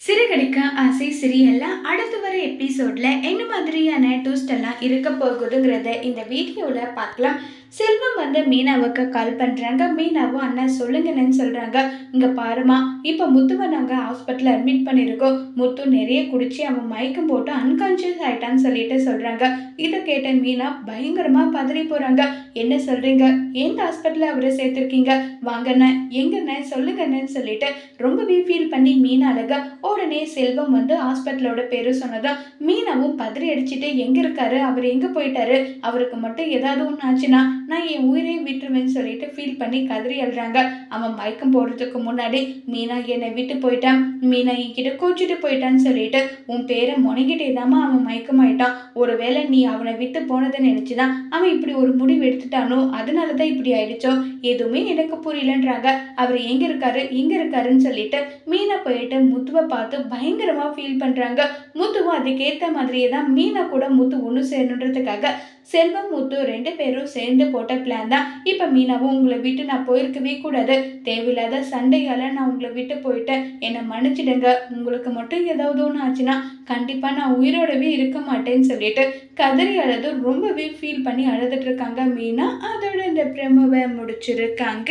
சிறகடிக்க ஆசை சீரியல்ல அடுத்து வர எபிசோட்ல என்ன மாதிரியான ட்விஸ்ட் எல்லாம் இருக்க போகுதுங்கிறத இந்த வீடியோல பார்க்கலாம். செல்வம் வந்து மீனாவுக்கு கால் பண்றாங்க. மீனாவும் அண்ணா சொல்லுங்கன்னு சொல்றாங்க. இங்க பாருமா, இப்ப முத்துவை நாங்க ஹாஸ்பிட்டல் அட்மிட் பண்ணிருக்கோம். முத்து நிறைய குடிச்சு அவன் மயக்கம் போட்டு அன்கான்சியஸ் ஆயிட்டான்னு சொல்றாங்க. இதை கேட்ட மீனா பயங்கரமா பதறி போறாங்க. என்ன சொல்றீங்க? எந்த ஹாஸ்பிட்டல்ல அவரை சேர்த்திருக்கீங்க? வாங்கண்ண, எங்கண்ண சொல்லுங்கன்னு ரொம்பவே ஃபீல் பண்ணி மீனா அழகா உடனே செல்வம் வந்து ஹாஸ்பிட்டலோட பேரு சொன்னதும் மீனாவும் பதறி அடிச்சுட்டு எங்க இருக்காரு, அவர் எங்க போயிட்டாரு, அவருக்கு மட்டும் ஏதாவது ஒன்று ஆச்சுன்னா நான் என் உயிரையும் விட்டுருவேன்னு ஃபீல் பண்ணி கதறி அழுறாங்க. அவன் மயக்கம் போடுறதுக்கு முன்னாடி மீனா என்னை விட்டு போயிட்டான், மீனா என்கிட்ட கோச்சிட்டு போயிட்டான்னு உன் பேரை முனைகிட்டே தாமா அவன் மயக்கமாயிட்டான். ஒருவேளை நீ அவனை விட்டு போனதை நினைச்சுதான் அவன் இப்படி ஒரு முடிவு எடுத்துட்டானோ, அதனாலதான் இப்படி ஆயிடுச்சோ, எதுவுமே எனக்கு புரியலன்றாங்க. அவர் எங்க இருக்காருன்னு மீனா போயிட்டு முத்துவை பார்த்து பயங்கரமா ஃபீல் பண்றாங்க. முத்துவும் அதுக்கேத்த மாதிரியே தான் மீனா கூட முத்து ஒன்று சேரணுன்றதுக்காக செல்வம் முத்து 2 பேரும் சேர்ந்து போட்ட பிளான் தான். இப்ப மீனாவும் உங்களை விட்டு நான் போயிருக்கவே கூடாது, தேவையில்லாத சண்டையால நான் உங்களை விட்டு போயிட்டேன், என்னை மன்னிச்சிடுங்க, உங்களுக்கு மட்டும் ஏதாவது ஒன்று ஆச்சுன்னா கண்டிப்பா நான் உயிரோடவே இருக்க மாட்டேன்னு கதறி அழுது ரொம்பவே ஃபீல் பண்ணி அழுதுட்டு இருக்காங்க மீனா. அதோட இந்த பிரமவை முடிச்சிருக்காங்க.